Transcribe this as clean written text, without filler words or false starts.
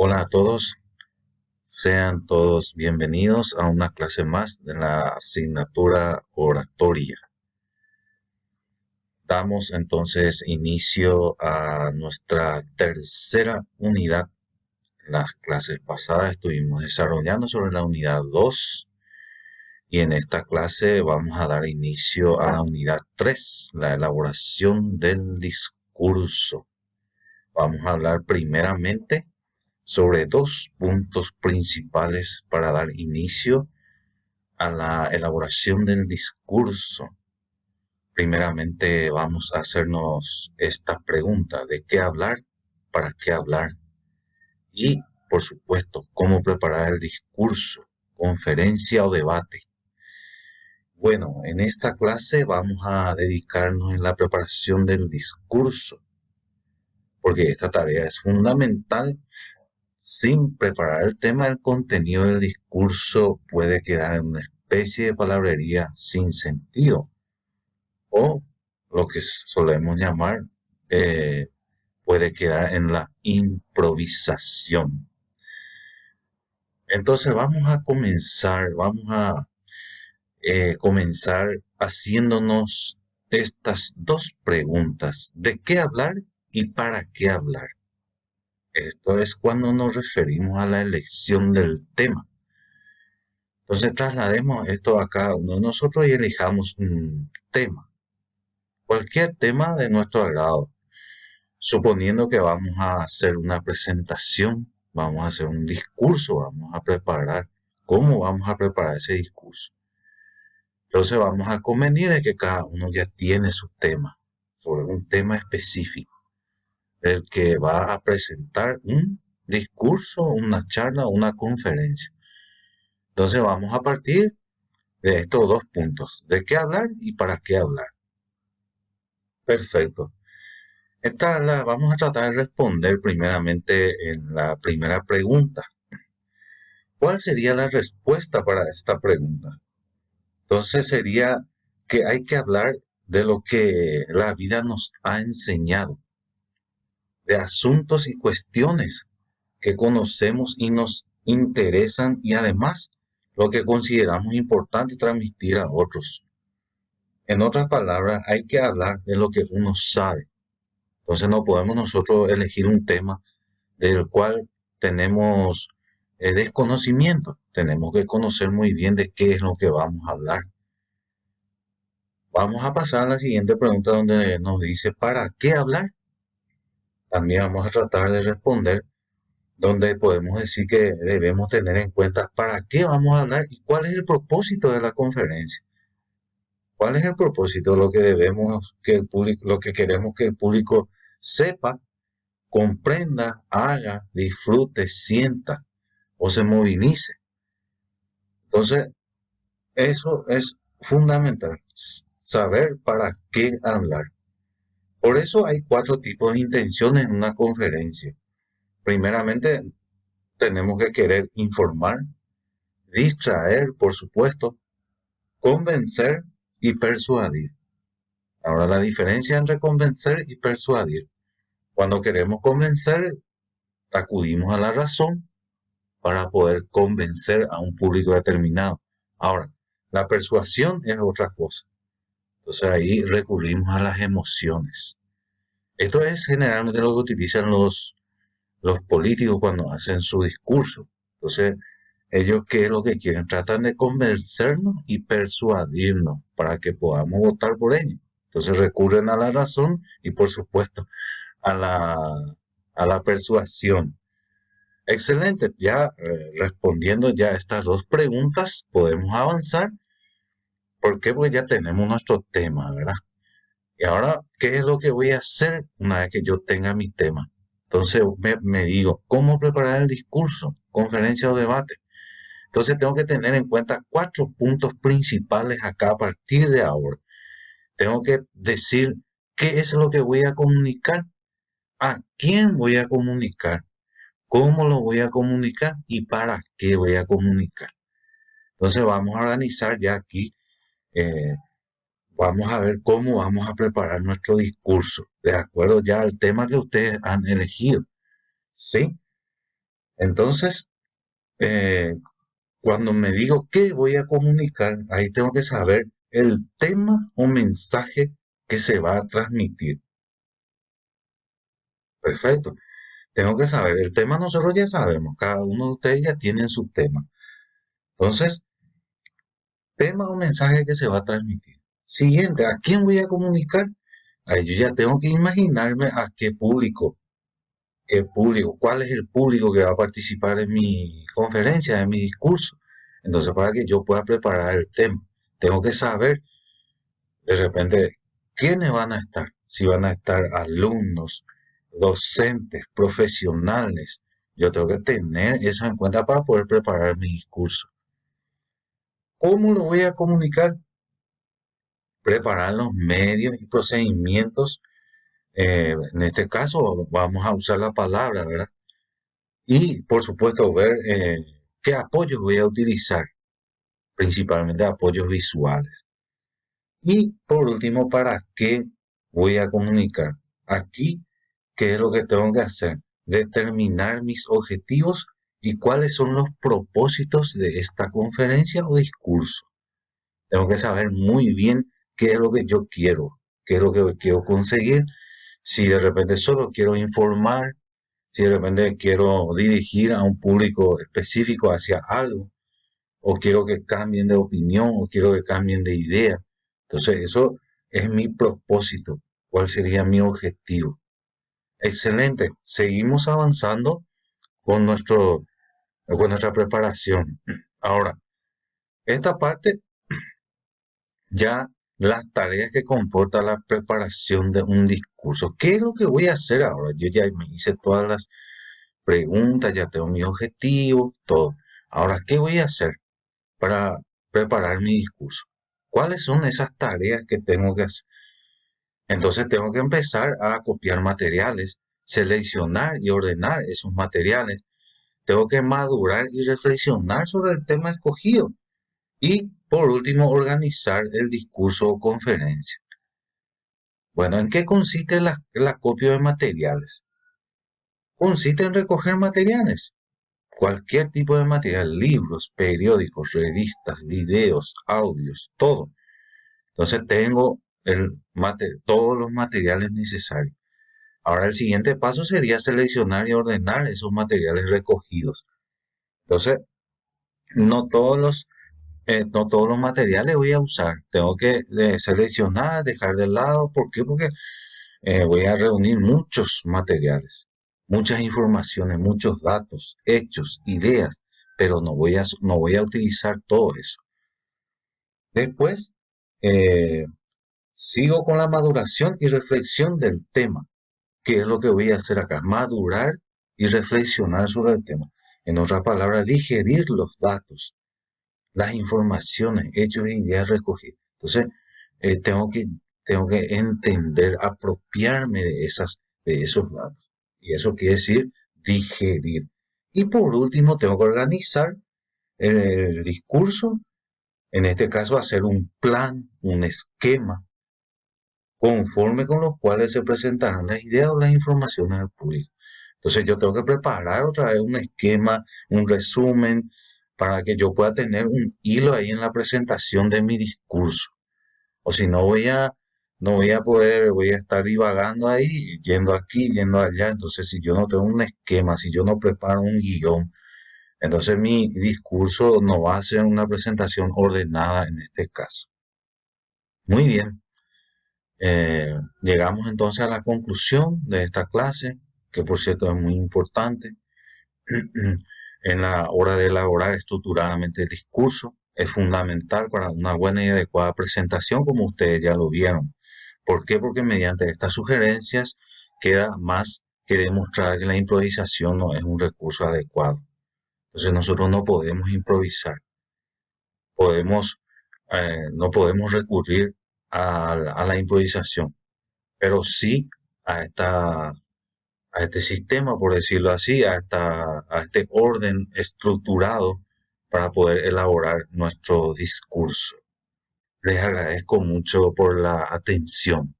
Hola a todos, sean todos bienvenidos a una clase más de la asignatura oratoria. Damos entonces inicio a nuestra tercera unidad. Las clases pasadas estuvimos desarrollando sobre la unidad 2 y en esta clase vamos a dar inicio a la unidad 3, la elaboración del discurso. Vamos a hablar primeramente sobre dos puntos principales para dar inicio a la elaboración del discurso. Primeramente vamos a hacernos esta pregunta: ¿de qué hablar? ¿Para qué hablar? Y, por supuesto, ¿cómo preparar el discurso, conferencia o debate? Bueno, en esta clase vamos a dedicarnos en la preparación del discurso, porque esta tarea es fundamental. Sin preparar el tema, el contenido del discurso puede quedar en una especie de palabrería sin sentido, o lo que solemos llamar, eh, puede quedar en la improvisación. Entonces vamos a comenzar haciéndonos estas dos preguntas: ¿de qué hablar y para qué hablar? Esto es cuando nos referimos a la elección del tema. Entonces traslademos esto a cada uno de nosotros y elijamos un tema, cualquier tema de nuestro agrado. Suponiendo que vamos a hacer una presentación, vamos a hacer un discurso, vamos a preparar, ¿cómo vamos a preparar ese discurso? Entonces vamos a convenir de que cada uno ya tiene su tema, sobre un tema específico, el que va a presentar un discurso, una charla, una conferencia. Entonces vamos a partir de estos dos puntos: de qué hablar y para qué hablar. Perfecto. Esta la vamos a tratar de responder primeramente en la primera pregunta. ¿Cuál sería la respuesta para esta pregunta? Entonces sería que hay que hablar de lo que la vida nos ha enseñado, de asuntos y cuestiones que conocemos y nos interesan, y además lo que consideramos importante transmitir a otros. En otras palabras, hay que hablar de lo que uno sabe. Entonces no podemos nosotros elegir un tema del cual tenemos desconocimiento. Tenemos que conocer muy bien de qué es lo que vamos a hablar. Vamos a pasar a la siguiente pregunta, donde nos dice ¿para qué hablar? También vamos a tratar de responder, donde podemos decir que debemos tener en cuenta para qué vamos a hablar y cuál es el propósito de la conferencia. ¿Cuál es el propósito? Lo que debemos que el público, lo que queremos que el público sepa, comprenda, haga, disfrute, sienta o se movilice. Entonces, eso es fundamental, saber para qué hablar. Por eso hay cuatro tipos de intenciones en una conferencia. Primeramente, tenemos que querer informar, distraer, por supuesto, convencer y persuadir. Ahora, la diferencia entre convencer y persuadir: cuando queremos convencer, acudimos a la razón para poder convencer a un público determinado. Ahora, la persuasión es otra cosa. Entonces ahí recurrimos a las emociones. Esto es generalmente lo que utilizan los políticos cuando hacen su discurso. Entonces, ellos, ¿qué es lo que quieren? Tratan de convencernos y persuadirnos para que podamos votar por ellos. Entonces recurren a la razón y, por supuesto, a la persuasión. Excelente, ya respondiendo ya a estas dos preguntas, podemos avanzar. ¿Por qué? Pues ya tenemos nuestro tema, ¿verdad? Y ahora, ¿qué es lo que voy a hacer una vez que yo tenga mi tema? Entonces me digo, ¿cómo preparar el discurso, conferencia o debate? Entonces tengo que tener en cuenta cuatro puntos principales acá a partir de ahora. Tengo que decir qué es lo que voy a comunicar, a quién voy a comunicar, cómo lo voy a comunicar y para qué voy a comunicar. Entonces vamos a organizar ya aquí, eh, vamos a ver cómo vamos a preparar nuestro discurso, de acuerdo ya al tema que ustedes han elegido. ¿Sí? Entonces, eh, cuando me digo qué voy a comunicar, ahí tengo que saber el tema o mensaje que se va a transmitir. Perfecto. Tengo que saber, el tema nosotros ya sabemos, cada uno de ustedes ya tiene su tema. Entonces, tema o mensaje que se va a transmitir. Siguiente, ¿a quién voy a comunicar? Ahí yo ya tengo que imaginarme a qué público, cuál es el público que va a participar en mi conferencia, en mi discurso. Entonces, para que yo pueda preparar el tema, tengo que saber de repente quiénes van a estar. Si van a estar alumnos, docentes, profesionales. Yo tengo que tener eso en cuenta para poder preparar mi discurso. ¿Cómo lo voy a comunicar? Preparar los medios y procedimientos. En este caso vamos a usar la palabra, ¿verdad? Y por supuesto ver qué apoyos voy a utilizar, principalmente apoyos visuales. Y por último, ¿para qué voy a comunicar? Aquí, ¿qué es lo que tengo que hacer? Determinar mis objetivos y cuáles son los propósitos de esta conferencia o discurso. Tengo que saber muy bien qué es lo que yo quiero, qué es lo que quiero conseguir. Si de repente solo quiero informar, si de repente quiero dirigir a un público específico hacia algo, o quiero que cambien de opinión, o quiero que cambien de idea. Entonces, eso es mi propósito. ¿Cuál sería mi objetivo? Excelente. Seguimos avanzando con con nuestra preparación. Ahora, esta parte ya las tareas que comporta la preparación de un discurso. ¿Qué es lo que voy a hacer ahora? Yo ya me hice todas las preguntas, ya tengo mi objetivo, todo. Ahora, ¿qué voy a hacer para preparar mi discurso? ¿Cuáles son esas tareas que tengo que hacer? Entonces tengo que empezar a copiar materiales, seleccionar y ordenar esos materiales. Tengo que madurar y reflexionar sobre el tema escogido. Y por último, organizar el discurso o conferencia. Bueno, ¿en qué consiste el acopio de materiales? Consiste en recoger materiales, cualquier tipo de material, libros, periódicos, revistas, videos, audios, todo. Entonces tengo todos los materiales necesarios. Ahora el siguiente paso sería seleccionar y ordenar esos materiales recogidos. Entonces, no todos los, no todos los materiales voy a usar. Tengo que seleccionar, dejar de lado. ¿Por qué? Porque voy a reunir muchos materiales, muchas informaciones, muchos datos, hechos, ideas, pero no voy a utilizar todo eso. Después, eh, sigo con la maduración y reflexión del tema. ¿Qué es lo que voy a hacer acá? Madurar y reflexionar sobre el tema. En otras palabras, digerir los datos, las informaciones, hechos e ideas recogidas. Entonces, eh, tengo que, tengo que entender, apropiarme de esos datos. Y eso quiere decir digerir. Y por último, tengo que organizar el discurso, en este caso, hacer un plan, un esquema, conforme con los cuales se presentarán las ideas o las informaciones al público. Entonces yo tengo que preparar otra vez un esquema, un resumen, para que yo pueda tener un hilo ahí en la presentación de mi discurso. O si no no voy a poder, voy a estar divagando ahí, yendo aquí, yendo allá. Entonces si yo no tengo un esquema, si yo no preparo un guión, entonces mi discurso no va a ser una presentación ordenada en este caso. Muy bien. Llegamos entonces a la conclusión de esta clase, que por cierto es muy importante. En la hora de elaborar estructuradamente el discurso, es fundamental para una buena y adecuada presentación, como ustedes ya lo vieron. ¿Por qué? Porque mediante estas sugerencias queda más que demostrar que la improvisación no es un recurso adecuado. Entonces nosotros no podemos improvisar, podemos, no podemos recurrir a la improvisación, pero sí a a este sistema, por decirlo así, a este orden estructurado para poder elaborar nuestro discurso. Les agradezco mucho por la atención.